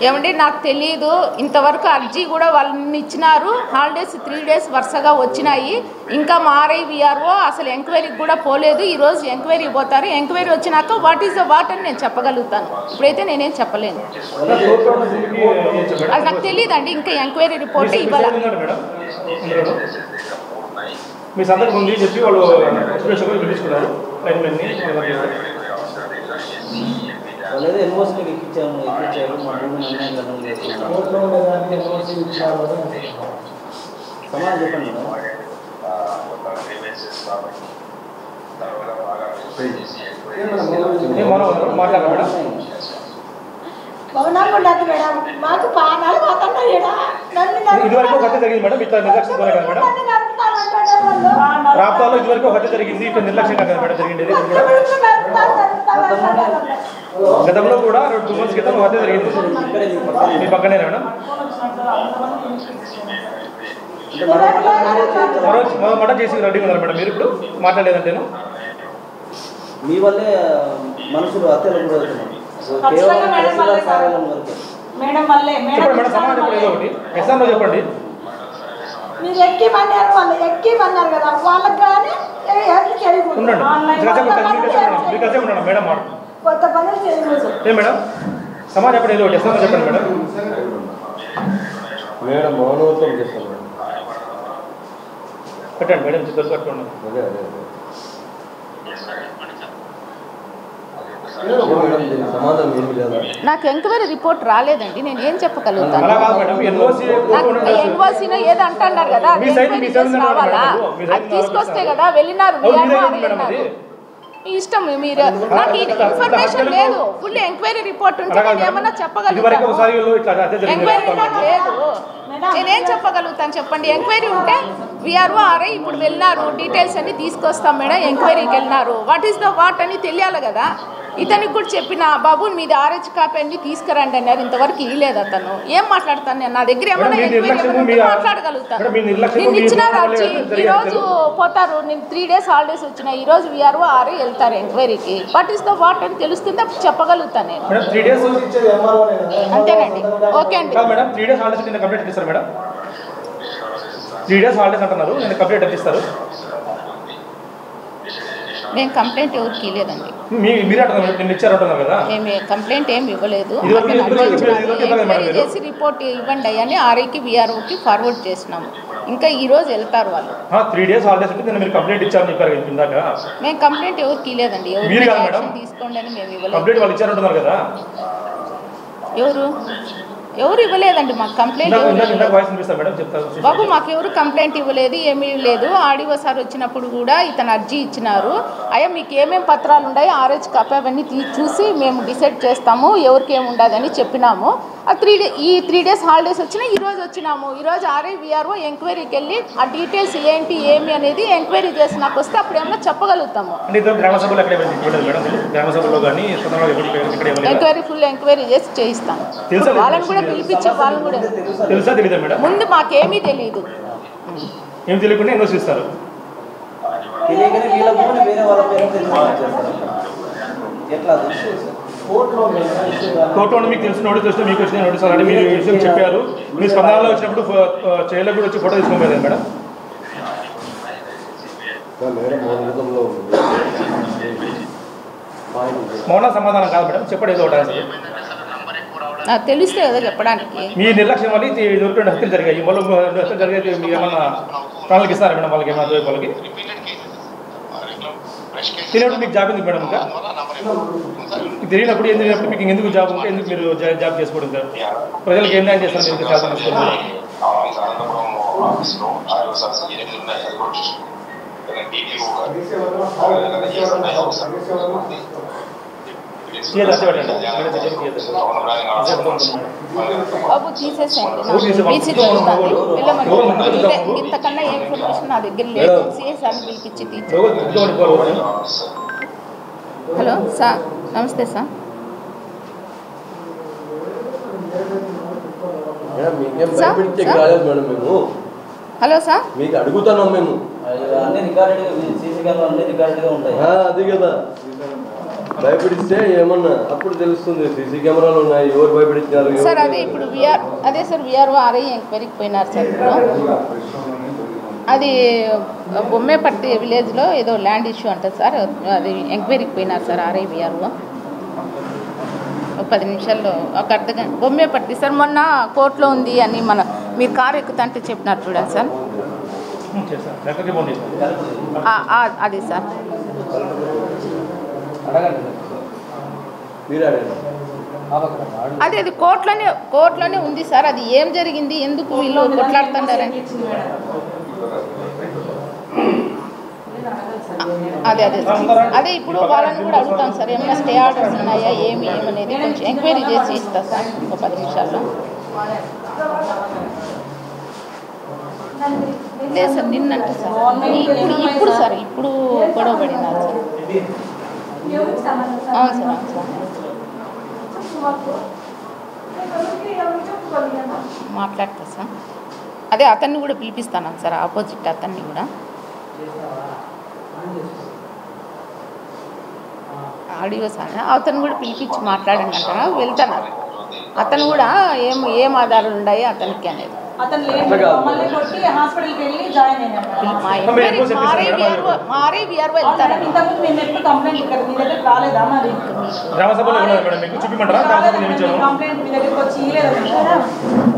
ఏమండి నాకు తెలియదు, ఇంతవరకు అర్జీ కూడా వాళ్ళని ఇచ్చినారు. హాలిడేస్ 3 days వరుసగా వచ్చినాయి. ఇంకా మా ఆర్ఐవిఆర్ఓ అసలు ఎంక్వైరీకి కూడా పోలేదు. ఈరోజు ఎంక్వైరీ పోతారు. ఎంక్వైరీ వచ్చినాక వాట్ ఈస్ ద వాట్ అని నేను చెప్పగలుగుతాను. ఇప్పుడైతే నేనేం చెప్పలేను. అది నాకు తెలియదండి. ఇంకా ఎంక్వైరీ రిపోర్ట్ ఇవ్వాలి. మీ సందర్భం ఉంది చెప్పి వాళ్ళు పిలుచుకున్నారు. వాళ్ళేదో ఎన్ఓసీకి ఎక్కించారు మా భూమి నిర్ణయం సమాధానం చెప్పండి మాట్లాడారు మేడం. మాకు పానాలు ఇదివరకు హత్య జరిగింది మేడం. ఇట్లా నిర్లక్ష్యంతోనే కదా మేడం. రాప్తాలో ఇదివరకు హత్య జరిగింది. ఇట్లా నిర్లక్ష్యంగా కదా మేడం జరిగింది. గతంలో కూడా 2 months క్రితం హత్య జరిగింది. మీ పక్కనే మేడం. మర్డర్ చేసి రెడీగా ఉన్నారు మేడం. మీరు ఇప్పుడు మాట్లాడలేదంటేను మీ వల్లే మనుషులు హత్యలు కూడా అవుతున్నారు. చెప్పండి మేడం. సమాధానం చెప్పండి. ఏదో ఒకటి ఎగ్జామ్లో చెప్పండి. మీరు ఎక్కిమన్నారు, వాళ్ళు ఎక్కిమన్నారు కదా, వాళ్ళకి కానీ ఉండండి మేడం. కొత్త పనులు చేయలేదు. ఏ మేడం సమాధానం చెప్పండి. ఏదో ఒకటి ఎగ్జామ్లో చెప్పండి మేడం. మేడం మౌనోత్సవం చేస్తాను మేడం. పెట్టండి మేడం. చిత్తూరు కట్టుకోండి. నాకు ఎంక్వైరీ రిపోర్ట్ రాలేదండి. నేను ఏం చెప్పగలుగుతాను? ఎన్ఓసీనో ఏదో అంటున్నారు కదా, కావాలా? అది తీసుకొస్తే కదా వెళ్ళినారు. ఇష్టం మీరు. నాకు ఇన్ఫర్మేషన్ లేదు. ఫుల్ ఎంక్వైరీ రిపోర్ట్ ఉంటే నేను ఏమన్నా చెప్పగలుగుతాను. ఎంక్వైరీ రిపోర్ట్ లేదు. నేనేం చెప్పగలుగుతాను చెప్పండి. ఎంక్వైరీ ఉంటే విఆర్ఓ ఆర్ఐ ఇప్పుడు వెళ్ళినారు, డీటెయిల్స్ అన్ని తీసుకొస్తాం మేడం. ఎంక్వైరీకి వెళ్ళినారు. వాట్ ఈస్ ద వాట్ అని తెలియాలి కదా. ఇతనికి కూడా చెప్పిన, బాబు మీది ఆర్హెచ్ కాపీ అన్ని తీసుకురండి అన్నారు. ఇంతవరకు ఇవ్వలేదు అతను. ఏం మాట్లాడతాను నేను? నా దగ్గర ఏమన్నా ఎంక్వైరీ మాట్లాడగలుగుతాను. నేను ఇచ్చిన అర్జీ ఈరోజు పోతారు. నేను 3 days హాలిడేస్ వచ్చినాయి. ఈరోజు విఆర్ఓ ఆర్ఐ వెళ్తారు ఎంక్వైరీకి. వాట్ ఈస్ ద వాట్ అని తెలుస్తుంది, అప్పుడు చెప్పగలుగుతాను నేను. అంతేనండి. ఓకే అండి. 3 days హాలిడేస్ కంప్లీట్ చేస్తారు మేడం. 3 days హాలిడేస్ అంటున్నారు. నేను కంప్లీట్ చేస్తారు. నేను కంప్లైంట్ ఎవరికి ఇవ్వలేదండి. మేము కంప్లైంట్ ఏమి ఇవ్వలేదు. చేసి రిపోర్ట్ ఇవ్వండి అని ఆర్ఐకి విఆర్ఓకి ఫార్వర్డ్ చేసినాము. ఇంకా ఈరోజు వెళ్తారు వాళ్ళు. 3 days హాలిడేస్ మీరు కంప్లైంట్ ఇచ్చారని చెప్పారు ఇందాక. మేము కంప్లైంట్ ఎవరికి ఇవ్వలేదండి. ఎవరు తీసుకోండి అని మేము ఇవ్వలేదు. ఎవరు ఇవ్వలేదండి మాకు కంప్లైంట్. బాబు మాకు ఎవరు కంప్లైంట్ ఇవ్వలేదు, ఏమీ లేదు. ఆర్డీఓ సార్ వచ్చినప్పుడు కూడా ఇతను అర్జీ ఇచ్చినారు. అయ్యా మీకు ఏమేమి పత్రాలు ఉన్నాయి, ఆర్హెచ్ కాపీ అవన్నీ చూసి మేము డిసైడ్ చేస్తాము ఎవరికి ఏమి ఉండదని చెప్పినాము. ఈ 3 days హాలిడేస్ వచ్చినా ఈరోజు వచ్చినాము. ఈరోజు ఆర్ఐ విఆర్ఓ ఎంక్వైరీకి వెళ్ళి ఆ డీటెయిల్స్ ఏంటి ఏమి అనేది ఎంక్వైరీ చేసి నాకు వస్తే అప్పుడు ఏమన్నా చెప్పగలుగుతాము. ఎంక్వైరీ ఫుల్ ఎంక్వైరీ చేసి చేయిస్తాను. వాళ్ళని కూడా పిలిపించే వాళ్ళని కూడా ముందు మాకేమీ తెలియదు. ఏం తెలియకుండా ఎన్నోసిస్తారు. కోర్టులో మీకు తెలిసిన నోటీస్ వస్తే మీకు వచ్చిన నోటీస్ అలాంటి మీరు విషయం చెప్పారు. మీ స్పందనలో వచ్చినప్పుడు చైర్లో కూడా వచ్చి ఫోటో తీసుకోలేదు మేడం. మౌన సమాధానం కాదు మేడం. చెప్పండి ఏదో ఒకటి. నాకు తెలిస్తే కదా చెప్పడానికి. మీ నిర్లక్ష్యం వల్ల ఇది 2 హత్యలు జరిగాయి. మళ్ళీ 2 హత్యలు జరిగితే మీకు ఏమన్నా ప్రాణాలకు ఇస్తారా మేడం? వాళ్ళకి ఏమన్నా వాళ్ళకి తెలియనప్పుడు మీకు జాబ్ ఎందుకు మేడం? ఇంకా తెలియనప్పుడు ఎందుకు మీకు ఎందుకు జాబ్ ఉంటే ఎందుకు మీరు జాబ్ చేసుకోవడం? ప్రజలకు ఏం న్యాయం చేస్తారు మీరు? బాబు తీసేసేయండి. ఇంతకన్నా ఏ ఇన్ఫర్మేషన్ నా దగ్గర లేదు. సిఎస్ఆర్ని పిలిపించి తీర్చు. హలో సార్, నమస్తే సార్. హలో సార్, మీకు అడుగుతున్నాం మేము. అన్ని రికార్డెడ్గా, సీసీ కెమెరా అన్ని రికార్డెడ్గా ఉంటాయి. అది కదా భయపడిస్తే ఏమన్నా అప్పుడు తెలుస్తుంది. సీసీ కెమెరాలు ఉన్నాయి, ఎవరు భయపడించారు సార్. అదే ఇప్పుడు సార్ విఆర్ఓ ఆర్ఐ ఎంక్వైరీకి పోయినారు సార్. ఇప్పుడు అది బొమ్మేపట్టి విలేజ్లో ఏదో ల్యాండ్ ఇష్యూ అంటారు సార్. అది ఎంక్వైరీకి పోయినారు సార్ ఆర్ఐ విఆర్ఓ. ఒక 10 నిమిషాల్లో ఒక అర్ధగంట బొమ్మేపట్టి సార్. మొన్న కోర్టులో ఉంది అని మీరు కారు ఎక్కుతుంటే చెప్పినారు చూడండి సార్. అది సార్. అది కోర్టులోనే ఉంది సార్. అది ఏం జరిగింది, ఎందుకు వీళ్ళు కొట్లాడుతుంటారని అదే ఇప్పుడు వాళ్ళని కూడా అడుగుతాం సార్. ఏమైనా స్టే ఆర్డర్స్ ఉన్నాయా ఏమనేది కొంచెం ఎంక్వైరీ చేసి ఇస్తా సార్ ఒక 10 నిమిషాల్లో. లేదు సార్ నిన్నంటే సార్ ఇప్పుడు సార్ ఇప్పుడు గొడవ పడినారు సార్. అవును సార్. మాట్లాడతా సార్. అదే అతన్ని కూడా పిలిపిస్తాను సార్, ఆపోజిట్ అతన్ని కూడా. ఆడియో సార్ అతను కూడా పిలిపించి మాట్లాడండి అంటారా, వెళ్తున్నారు. అతను కూడా ఏం ఆధారాలు ఉన్నాయి అతనికి అనేది. అతను మమ్మల్ని కొట్టి హాస్పిటల్కి వెళ్ళి జాయిన్ అయినారు. ఇంతకుముందు మేము ఎప్పుడు కంప్లైంట్ ఇక్కడ మీ దగ్గర రాలేదా? మరి కంప్లైంట్ మీ దగ్గరకు వచ్చి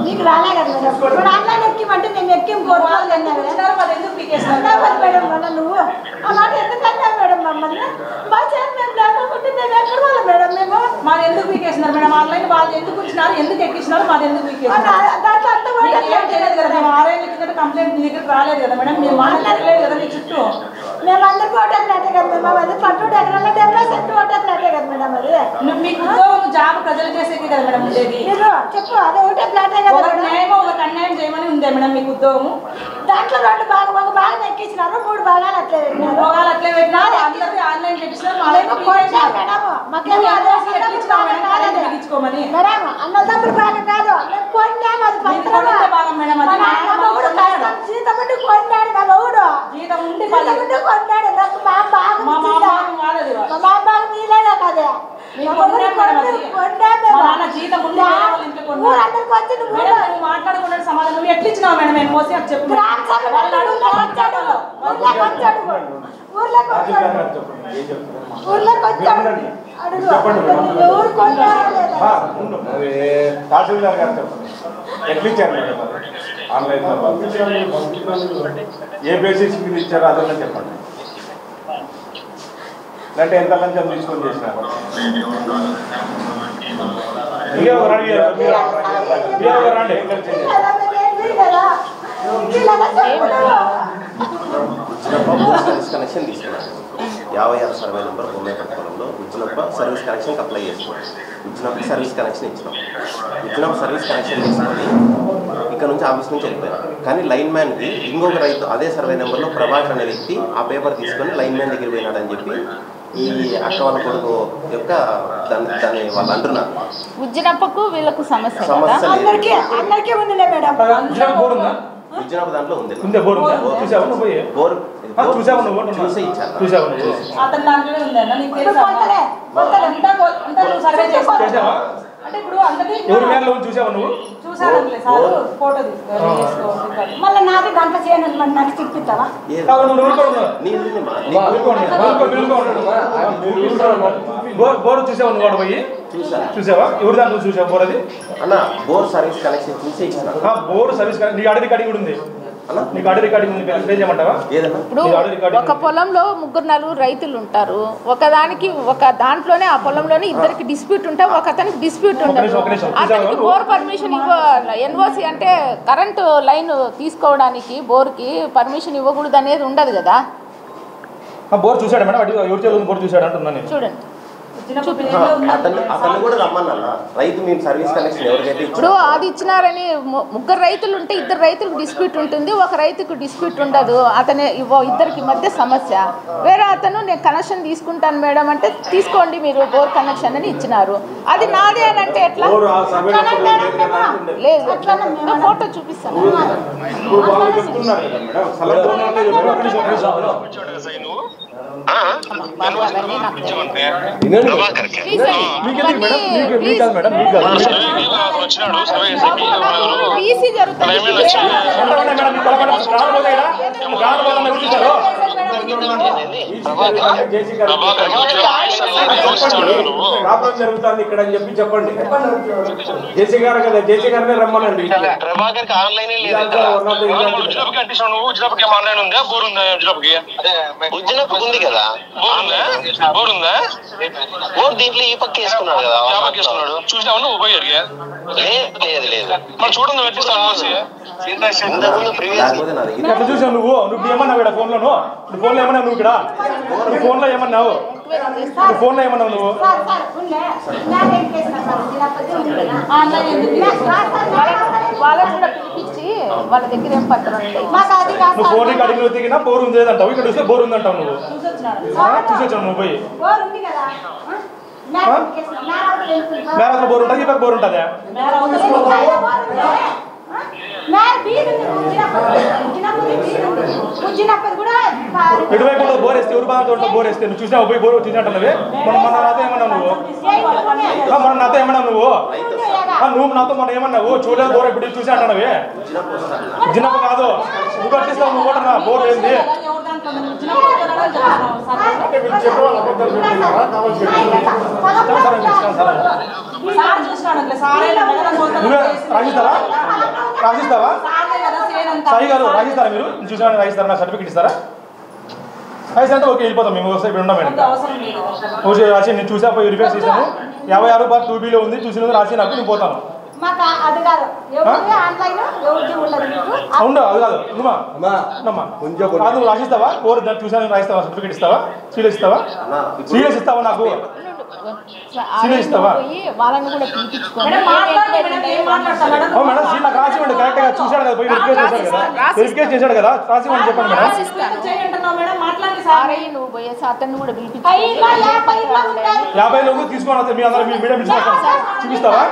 మీకు రాలే కదా మేడం. ఆన్లైన్ ఎక్కిమంటే మేము ఎక్కించుకోవాలి మరి ఎందుకు పీకేస్తున్నారు మేడం? మన నువ్వు అలాంటి ఎందుకు అన్నావు మేడం మమ్మల్ని? మా చేతి మేము లేకపోతే మేము ఎక్కడ వాళ్ళ మేడం? మేము మాది ఎందుకు పీకేస్తున్నారు మేడం? ఆన్లైన్ వాళ్ళు ఎందుకు ఇచ్చినారు, ఎందుకు ఎక్కించినారు, మాది ఎందుకు పీకేస్తున్నారు? దాంట్లో అంత మేము 6 ఏళ్ళ కింద కంప్లైంట్ మీ దగ్గర రాలేదు కదా మేడం. మేము మాట్లాడలేదు కదా మీ చుట్టూ. మేము అందరికీ ఓటేసినట్టే కదా మేడం. అది పట్టు ఎకరాల 70% ఓటేసినట్టే కదా మేడం. అది మీకు ఉద్యోగం జాబ్ ప్రజలు చేసేది కదా మేడం ఉండేది. మీరు చెప్పు అదే ఒకటే ప్లాటే కదా. ఒక న్యాయం ఒక అన్యాయం చేయమని ఉందే మేడం మీకు ఉద్యోగం. దాంట్లో 2 భాగం, ఒక భాగం ఎక్కించినారు, 3 భాగాలు అట్లే పెట్టినారు. భాగాలు అట్లే పెట్టినారు. అందరికీ ఆన్లైన్ చేపించినారు. మేడం అన్నదమ్ముల భాగం కాదు, కొన్నాము. అది భాగం మేడం. జీతం ఉండి కొన్నాడు నా బౌడు. జీతం ఉండి కొన్నాడు. నాకు మా భాగం మీలేదా కదా. మాట్లాడకుండా సమాధానం నువ్వు ఎట్లా ఇచ్చినావు మేడం? నేను మోసి అది చెప్పు. తహసీల్దార్ గారు చెప్పండి, ఎట్లా ఇచ్చారు మేడం? ఆన్లైన్ ఏ బేసిస్ మీద ఇచ్చారో అదన్నా చెప్పండి. అంటే ఎంత లంచం తీసుకొని చేసినారు? సర్వీస్ కనెక్షన్ తీసుకున్నాను. 56 సర్వే నెంబర్ బొమ్మేపట్టి పొలంలో ఇచ్చినప్పుడు సర్వీస్ కనెక్షన్ అప్లై చేసుకున్నాం. ఇచ్చినప్పుడు సర్వీస్ కనెక్షన్ ఇచ్చినప్పుడు సర్వీస్ కనెక్షన్ తీసుకొని ఇక్కడ నుంచి ఆఫీస్ నుంచి వెళ్ళిపోయాను. కానీ లైన్ మ్యాన్కి ఇంకొక రైతు అదే సర్వే నెంబర్లో ప్రభాకర్ అనే వ్యక్తి ఆ పేపర్ తీసుకొని లైన్ మ్యాన్ దగ్గర పోయినాడని చెప్పి ఈ అక్క వాళ్ళ కొడుకు యొక్క దాన్ని వాళ్ళు అంటున్నారు. ఉజ్జినప్పకు వీళ్ళకు సమస్య ఉజ్జినప్ప దాంట్లో ఉంది. అంటే ఇప్పుడు మళ్ళీ నాకు గంట చేయను నాకు తిప్పిస్తావా? బోర్ చూసావు కూడా పోయి చూసావా? ఎవరు దాంట్లో చూసావు బోర్? అది అన్న బోర్ సర్వీస్ కనెక్షన్ చూసే ఇచ్చిన. బోర్ సర్వీస్ నీకు ఆర్డర్ రికార్డింగ్ కూడా ఉంది. నీకు ఆర్డర్ రికార్డింగ్ ఉంది, పే చేయమంటావా? ఇప్పుడు ఒక పొలంలో 3-4 రైతులు ఉంటారు. ఒక దాంట్లోనే ఆ పొలంలోనే ఇద్దరికి డిస్ప్యూట్ ఉంటే ఒక అతనికి డిస్ప్యూట్ ఉండదు. అతనికి బోర్ పర్మిషన్ ఎన్ఓసి అంటే కరెంటు లైన్ తీసుకోవడానికి బోర్కి పర్మిషన్ ఇవ్వకూడదు అనేది ఉండదు కదా. బోర్ చూసాడు మేడం, ఎవరు బోర్ చూసాడు అంటున్నాను. చూడండి అతన్ని కూడా రమ్మన్నా. రైతు మేము సర్వీస్ కనెక్షన్ ఎవరికైతే ఇప్పుడు అది ఇచ్చినారని 3 రైతులు ఉంటే 2 రైతులకు డిస్ప్యూట్ ఉంటుంది, ఒక రైతుకు డిస్ప్యూట్ ఉండదు. ఇద్దరికి మధ్య సమస్య. వేరే అతను నేను కనెక్షన్ తీసుకుంటాను మేడం అంటే తీసుకోండి మీరు బోర్ కనెక్షన్ అని ఇచ్చినారు. అది నాదే అని అంటే ఎట్లా? లేదు ఫోటో చూపిస్తాను. ప్రాబ్లం జరుగుతుంది ఇక్కడ అని చెప్పండి. జేసీ గారు కదా, జేసీ గారినే రమ్మనండి. ప్రభాకర్ ఆన్లైన్ ఉంది కదా, బోర్ ఉందా? బోర్ దీంట్లో ఈ పక్క వేసుకున్నాడు కదా, చూసినావు నువ్వు పోయి అడిగా? లేదు లేదు మనం చూడండి చూసావు నువ్వు ఏమన్నావు ఇక్కడ ఫోన్లో? ఫోన్లో ఏమన్నావు నువ్వు? ఇక్కడ ఫోన్లో ఏమన్నావు? ఫోన్లో ఏమన్నావు నువ్వు? వాళ్ళని కూడా పిలిపించి వాళ్ళ దగ్గర ఏం పత్రం నువ్వు ఫోన్ అడిగిన దిగినా బోర్ ఉంది అంటావు, ఇక్కడ చూస్తే బోర్ ఉంది అంటావు. నువ్వు చూసొచ్చావు నువ్వు పోయి. మేరకు బోర్ ఉంటుంది, ఈ పక్క బోర్ ఉంటుందా? ఎటువైపు బోర్ వేస్తే ఎవరు బాగా బోర్ వేస్తే నువ్వు చూసినా పోయి బోర్ చూసినట్టున్నవి. మన నాతో ఏమన్నావు నువ్వు? మన నాతో ఏమన్నావు నువ్వు? నువ్వు నాతో మనం ఏమన్నావు? చూడలేదు బోర్ ఇప్పుడు చూసి అంటున్నావి. జిన్నప్ప కాదు, నువ్వు కట్టిస్తావు. నువ్వు కూడా బోర్ ఏంది? నువ్వే రాసిస్తావా? రాసిస్తావా సాయి గారు? రాసిస్తారా మీరు? చూసా రాసిస్తారా? నాకు సర్టిఫికేట్ ఇస్తారా? రాసి అంటే ఓకే వెళ్ళిపోతాం మేము. వస్తే ఇక్కడ ఉన్నాం మేడం. ఓకే రాసి నేను చూసా, పోయి రిఫ్రెష్ చేసాను. 56 2Bలో ఉంది, చూసిన రాసి నాకు నేను పోతాను. అవును అది కాదు. నువ్వు రాసిస్తావా? కోరు చూసాను రాసిస్తావా? సర్టిఫికేట్ ఇస్తావా? సీరియస్ ఇస్తావా? సీరియస్ ఇస్తావా? నాకు సీరియస్ ఇస్తావా? వాళ్ళని కూడా పిలిపించుకోండి మేడం సీట్ నాకు రాసి ఇవ్వండి. కరెక్ట్గా చూశాడు కదా, పోయి వెరిఫికేషన్ చేశాడు కదా, రాసి ఇవ్వండి చెప్పండి మేడం. నువ్వు పోయే అతన్ని కూడా పిలిపించుకోండి. 50 తీసుకోండి. మీ అందరూ మీ మీడియా చూపిస్తావా?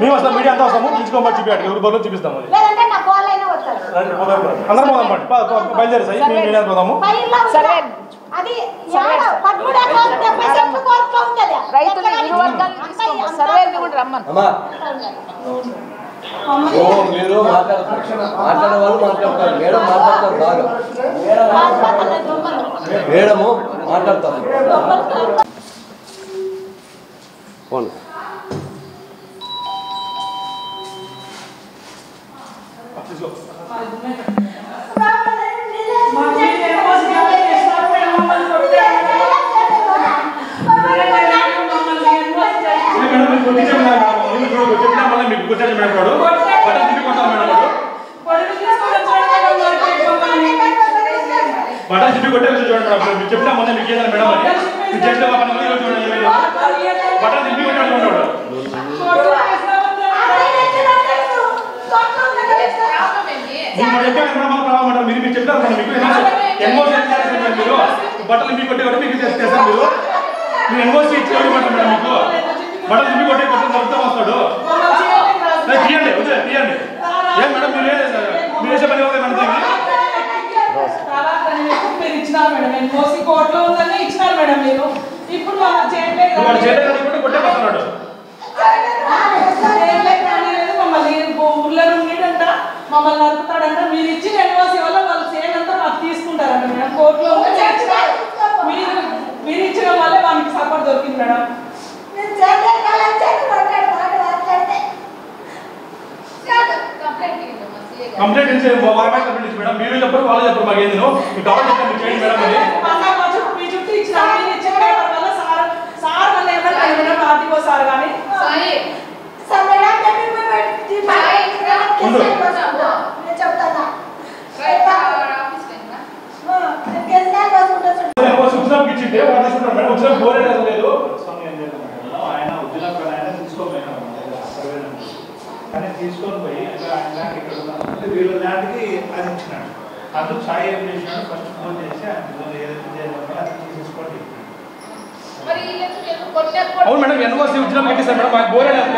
మేము వస్తాం, మీడియా అంతా వస్తాము. తీసుకోమని చూపించాడు, ఎవరి బదులు చూపిస్తాము. అందరం పోదాం పండి, బయలుదేరి సాయి మేము మీడియా పోదాము. రైతులు ఇరు వర్గాలు సర్వేని కూడా రమ్మను. మీరు మాట్లాడే వాళ్ళు మాట్లాడతారు, మేడం మాట్లాడతారు బాగా. మేడము మాట్లాడతారు. బటన్ చెప్పి కొట్టే చూడండి మేడం. మీరు చెప్పినా మొన్న మీకు ఏదైనా మేడం అని మీరు చేసిన చూడండి. బటన్ చెప్పి కొట్టాడు ఉన్నాడు. మీరు మీరు చెప్తారు మేడం. మీకు ఎన్ఓసీ మీరు బట్టలు మీకు కొట్టే మీకు చేస్తారు. మీరు ఎన్ఓసీ ఇచ్చేవాడు మేడం. మీకు బట్టలు చెప్పి కొట్టే నడుపుతా వస్తాడు. తీయండి తీయండి. ఏం మేడం మీరు చేసే పని మేడం? మీరు ఇచ్చినారు మేడం, ఎన్ఓసీ కోర్టులో ఉందని ఇచ్చినారు మేడం. మీరు ఇప్పుడు మనం చేయలేదు, మమ్మల్ని ఊళ్ళో ఉండేదంట, మమ్మల్ని నడుపుతాడంట. మీరు ఇచ్చిన ఎన్ఓసీ వల్ల వాళ్ళు చేయనంతా మాకు తీసుకుంటారంట మేడం. కోర్టులో మీరు ఇచ్చిన వల్లే మనకి సపోర్ట్ దొరికింది మేడం. కంప్లైంట్ ఇచ్చి మేడం. మీరు చెప్పరు, వాళ్ళు చెప్పరు. మాకు ఏంది చేయండి మేడం. మీ చుట్టూ ఇచ్చిన వల్ల సార్ వల్ల ఏమన్నా మేడం, ఆర్టీఓ సార్ కానీ ఇచ్చింటే మేడం బోరే లేదు. ఆయన ఉద్యోగ తీసుకోపోయినా కానీ తీసుకొని పోయి ల్యాండ్ ఇక్కడ ఉన్నది వీళ్ళ ల్యాండ్కి అది ఇచ్చినాడు. అందుకు సాయి ఏం చేసినాడు, ఫస్ట్ ఫోన్ చేసి ఏదైతే చేయాలో అది తీసుకోండి. అవును మేడం, ఎన్ఓసీ ఉద్యోగం పెట్టిస్తారు మేడం. మాకు బోరే లేదు.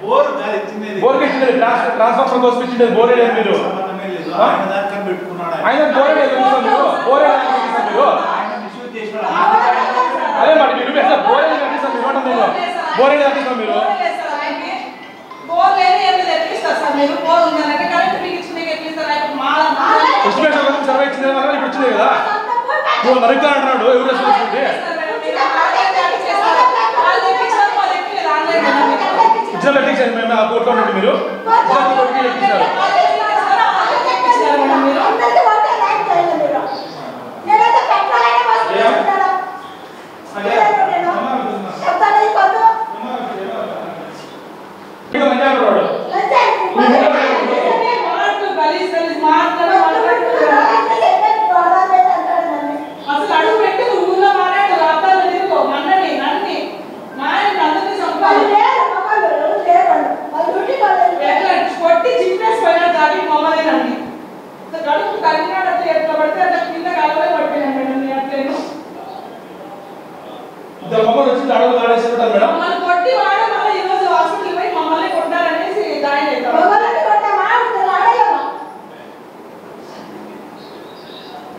బోర్ ఇచ్చింది, బోర్ ఇచ్చింది, ట్రాన్స్ఫర్ కోసం ఇచ్చింది. బోరే లేదు. మీరు సంబంధమే లేదు. ఆయన దాకా పెట్టుకున్నాడు. ఆయన బోరే తీస్తాం మీరు బోరే తీస్తాం మీరు అదే మరి మీరు బోరే తీస్తాం మీరు అంటే నేను బోరే తీస్తాం మీరు ఎస్టిమేషన్ సర్వే ఇచ్చింది ఇప్పుడు వచ్చింది కదా నువ్వు నరుగ్గా అంటున్నాడు ఎవరు రెస్పాన్సిబిలిటీ ఇచ్చిన పెట్టించారు మేము ఆ కోర్టులో నుండి మీరు ఇచ్చారు